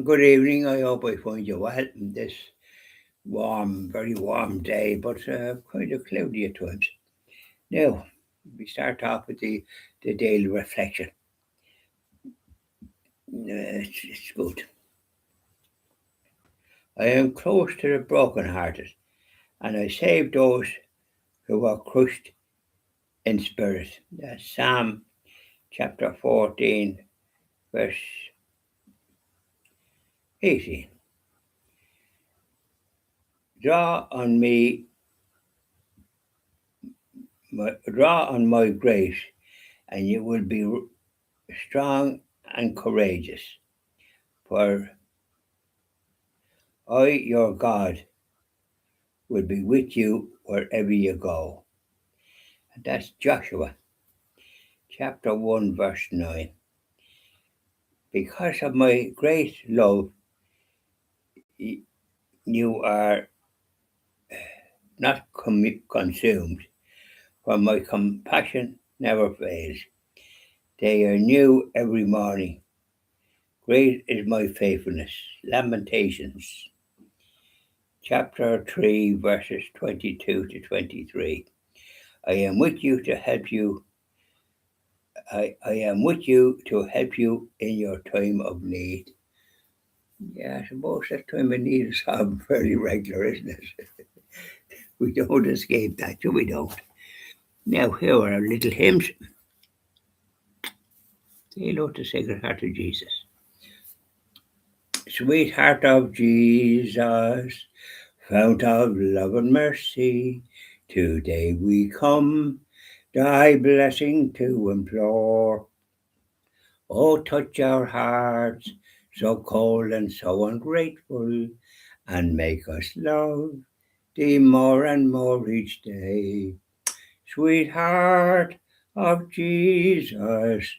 Good evening. I hope I find you well in this warm, very warm day, but kind of cloudy at times. Now, we start off with the daily reflection. It's good. I am close to the brokenhearted, and I save those who are crushed in spirit. That's Psalm chapter 14, verse 18. Draw on my grace, and you will be strong and courageous. For I, your God, will be with you wherever you go. And that's Joshua chapter 1, verse 9. Because of my great love, you are not consumed, for my compassion never fails. They are new every morning. Great is my faithfulness. Lamentations chapter 3, verses 22 to 23. I am with you to help you. I am with you to help you in your time of need. Yeah, I suppose that time of need is fairly regular, isn't it? We don't escape that, we don't. Now, here are our little hymns. Say hello to Sacred Heart of Jesus. Sweet Heart of Jesus, fount of love and mercy, today we come thy blessing to implore. Oh, touch our hearts, so cold and so ungrateful, and make us love thee more and more each day. Sweetheart of Jesus,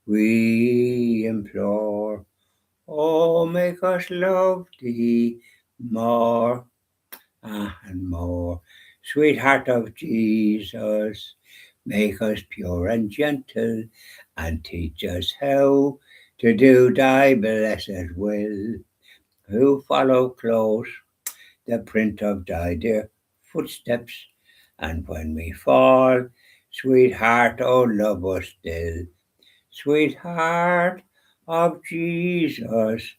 we implore. Oh, make us love thee more and more. Sweetheart of Jesus, make us pure and gentle, and teach us how to do thy blessed will, who follow close the print of thy dear footsteps, and when we fall, sweetheart, oh, love us still. Sweetheart of Jesus,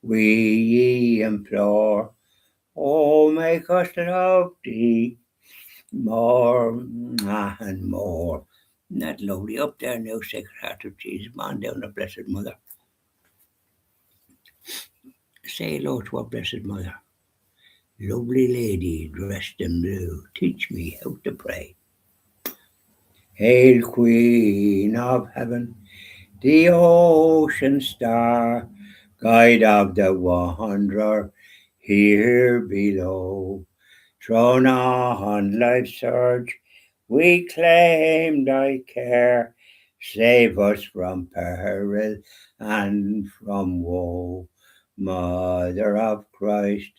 we implore. Oh, make us love thee more and more. Isn't that lovely? Up there now, Sacred Heart of Jesus. Man down the Blessed Mother. Say hello to our Blessed Mother. Lovely lady dressed in blue, teach me how to pray. Hail, Queen of Heaven, the ocean star, guide of the wanderer here below. Thrown on life's surge, we claim thy care. Save us from peril and from woe. Mother of Christ,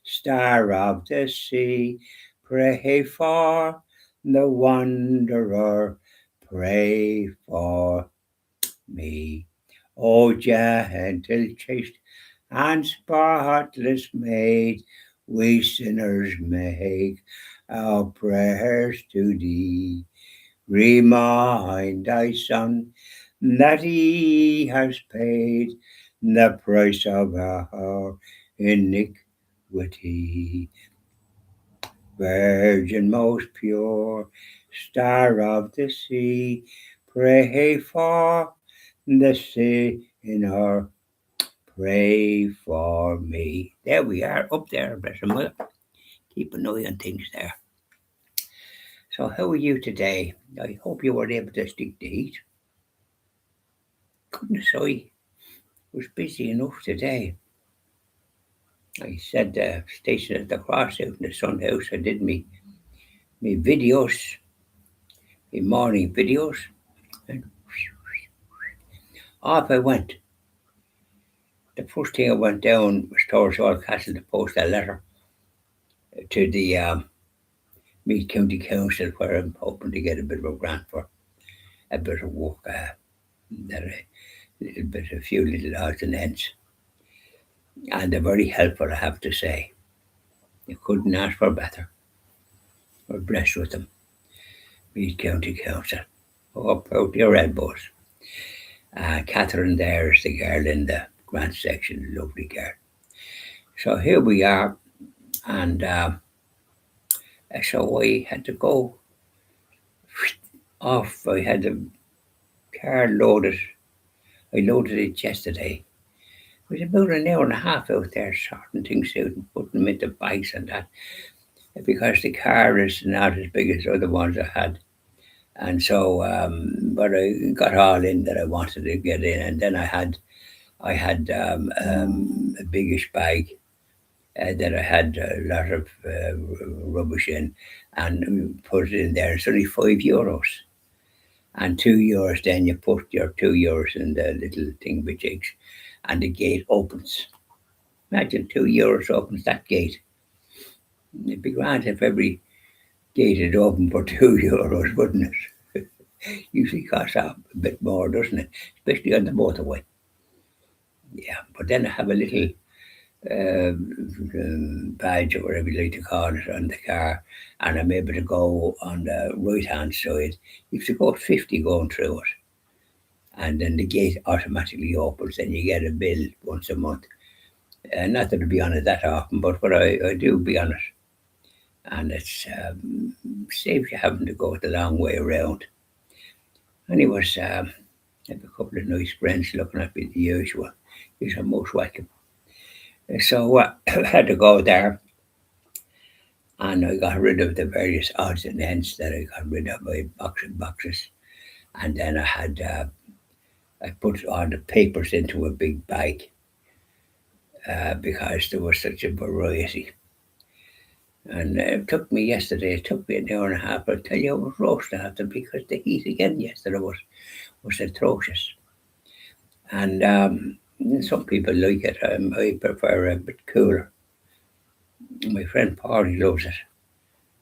Star of the sea, pray for the wanderer, pray for me. O gentle, chaste, and spotless maid, we sinners make our prayers to thee. Remind thy Son that he has paid the price of our iniquity. Virgin most pure, Star of the sea, pray for the sinner, pray for me. There we are, up there, bless her mother. Keep an eye on things there. So how are you today? I hope you were able to stick the heat. Goodness, I was busy enough today. I said station at the cross out in the sun house. I did me videos, my morning videos, and off I went. The first thing I went down was towards Old Castle to post a letter to the Meath County Council, where I'm hoping to get a bit of a grant for a bit of work, that a few little odds and ends. and they're very helpful, I have to say. You couldn't ask for better. We're blessed with them. Meath County Council. Up out your elbows. Catherine there is the girl in the grant section, lovely girl. So here we are, and so I had to go off. I had the car loaded. I loaded it yesterday. It was about an hour and a half out there sorting things out and putting them into bikes and that, because the car is not as big as other ones I had. And so, but I got all in that I wanted to get in, and then I had a biggish bag that I had a lot of rubbish in, and put it in there. It's only €5, and €2. Then you put your €2 in the little thing with jigs, and the gate opens. Imagine €2 opens that gate. It'd be grand if every gate had opened for €2, wouldn't it? Usually costs a bit more, doesn't it? Especially on the motorway. Yeah, but then I have a little badge or whatever you like to call it on the car, and I'm able to go on the right hand side. You have to go 50 going through it, and then the gate automatically opens, and you get a bill once a month. Not that I be on it that often, but I do be on it, and it's saves you having to go the long way around. Anyways, I have a couple of nice friends looking at me the usual. You're most welcome. So I had to go there, and I got rid of the various odds and ends that I got rid of by boxes. And then I put all the papers into a big bag because there was such a variety. And it took me yesterday, it took me an hour and a half. I'll tell you, I was roasting after because the heat again yesterday was atrocious. And some people like it. I prefer a bit cooler. My friend Paulie loves it.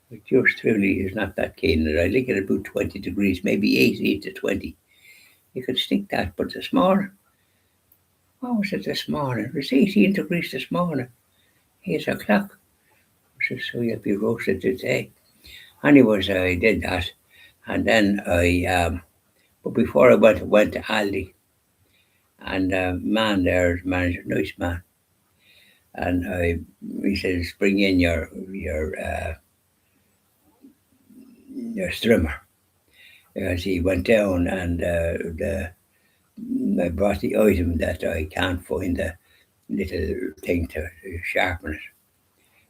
But yours truly is not that keen. I like it about 20 degrees, maybe 18 to 20. You could stick that, but this morning, what was it this morning? It was 18 degrees this morning, 8 o'clock. So you'd be roasted today. Anyways, I did that. And then but before I went to Aldi, and man there, manager, nice man. And he says, bring in your strimmer. As he went down, and I brought the item that I can't find the little thing to sharpen it,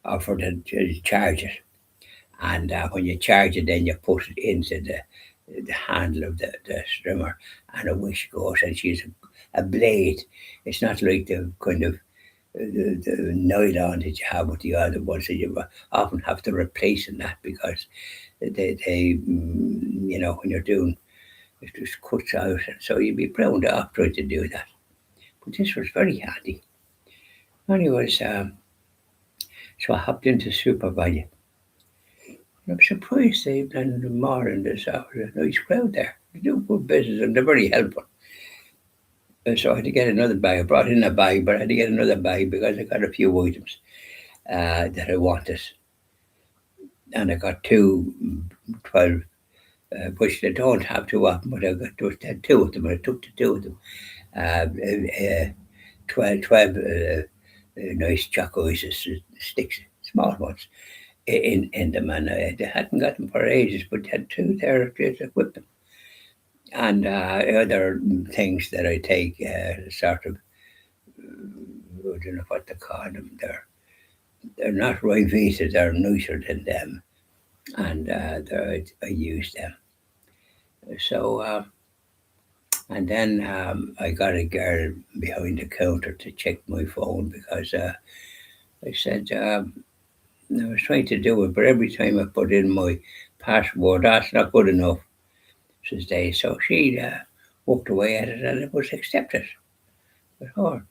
or for to charge it. And when you charge it, then you put it into the handle of the strimmer, and a wish goes, and she's a blade. It's not like the kind of the nylon that you have with the other ones that you often have to replace in that, because they when you're doing, it just cuts out, and so you'd be proud off trying to do that. But this was very handy. Anyways, so I hopped into Super Value. I'm surprised they've done more in this hour. There's a nice crowd there. They do good business, and they're very helpful. And so I had to get another bag. I brought in a bag, but I had to get another bag because I got a few items that I wanted. And I got 12, which they don't have too often, but I got just had two of them. I took the two of them. 12 nice choco sticks, small ones, in them. And they hadn't got them for ages, but they had two there to equip them. And other things that I take, sort of, I don't know what to call them. They're not Rivita, they're nicer than them, and I use them. So, and then I got a girl behind the counter to check my phone, because I said I was trying to do it, but every time I put in my password, that's not good enough, says they. So she walked away at it, and it was accepted with her.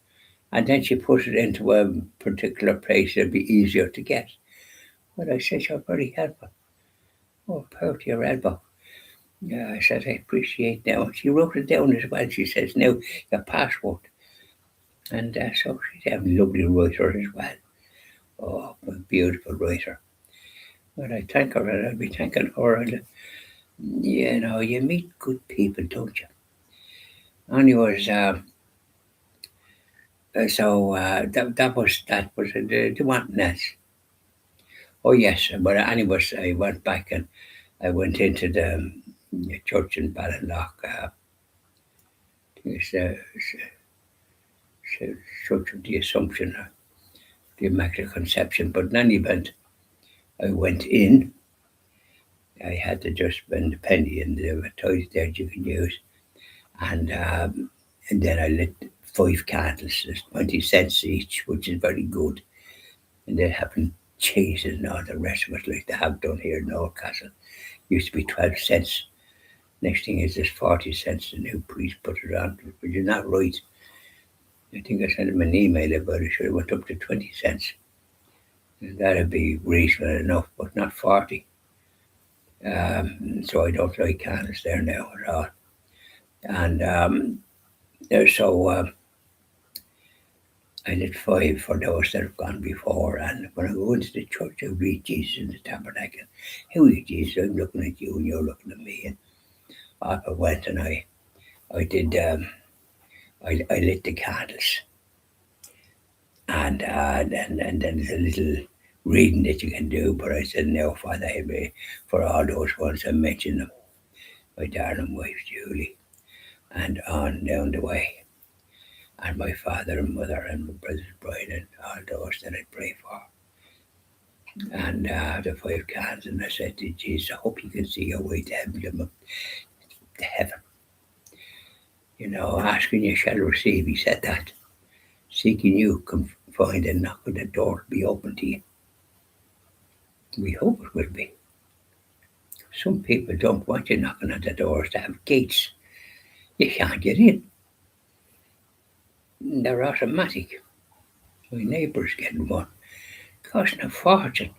And then she put it into a particular place that'd be easier to get. But I said, you're very helpful. Oh, power to your elbow. Yeah, I said, I appreciate that. She wrote it down as well. She says, now, your password. And so she's a lovely writer as well. Oh, a beautiful writer. But I thank her, and I'll be thanking her. And, you meet good people, don't you? Anyways, that was the one else. Oh yes, but anyways, I went back and I went into the church in Ballinlough. It's the Church of the Assumption, the Immaculate Conception. But in any event, I went in. I had to just spend a penny in the toilet there you can use, and then I lit 5 candles. There's 20 cents each, which is very good. And they haven't changed it and all the rest of it like they have done here in Newcastle. Used to be 12 cents. Next thing is there's 40 cents. The new priest put it on, which is not right. I think I sent him an email about it. Should have went up to 20 cents. And that'd be reasonable enough, but not 40. So I don't like candles there now at all. And so I lit 5 for those that have gone before. And when I go into the church, I read Jesus in the tabernacle. Who are you, Jesus? I'm looking at you and you're looking at me. And off I went and I did, I lit the candles. And then there's a little reading that you can do. But I said, no, Father, for all those ones I mentioned them. My darling wife, Julie, and on down the way. And my father and mother and my brother's bride and all those that I pray for. And the 5 cans, and I said to Jesus, I hope you can see your way to heaven. To heaven. Asking you shall receive, he said that. Seeking you can find, and knocking the door to be open to you. We hope it will be. Some people don't want you knocking on the doors to have gates. You can't get in. They're automatic. My neighbour's getting one. Costing a fortune.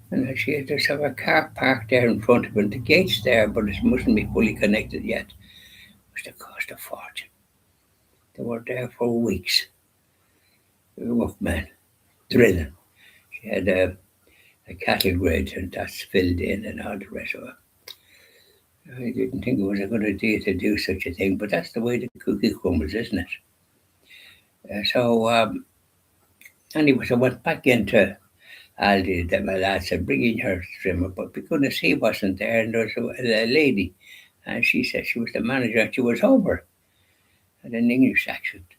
And I see there's a car parked there in front of it. The gate's there, but it mustn't be fully connected yet. Must have cost a fortune. They were there for weeks. The workman drilling. She had a cattle grid and that's filled in and all the rest of it. I didn't think it was a good idea to do such a thing, but that's the way the cookie crumbles, isn't it? Anyways, I went back into Aldi. Then my lad said, bring in your trimmer, but because he wasn't there, and there was a lady, and she said she was the manager, and she was over at an English accent.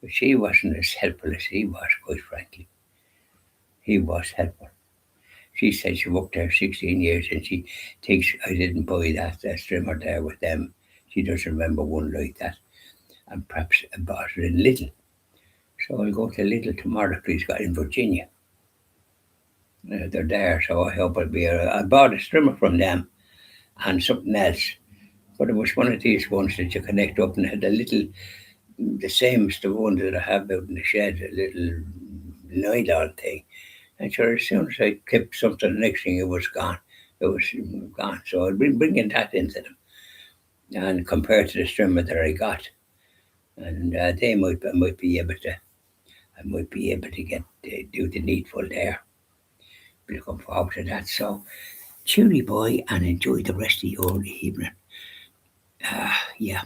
But she wasn't as helpful as he was, quite frankly. He was helpful. She said she worked there 16 years, and she thinks I didn't buy that trimmer there with them. She doesn't remember one like that. And perhaps I bought it in Lidl. So I'll go to Lidl tomorrow, please, got in Virginia. They're there, so I hope I'll be I bought a trimmer from them and something else. But it was one of these ones that you connect up and had the same as the one that I have out in the shed, a little nylon thing. And sure, as soon as I clipped something, the next thing it was gone. It was gone. So I'll be bringing that into them. And compared to the trimmer that I got. And I might be able to get do the needful there. Be looking forward to that. So, cheery boy, and enjoy the rest of your evening. Yeah.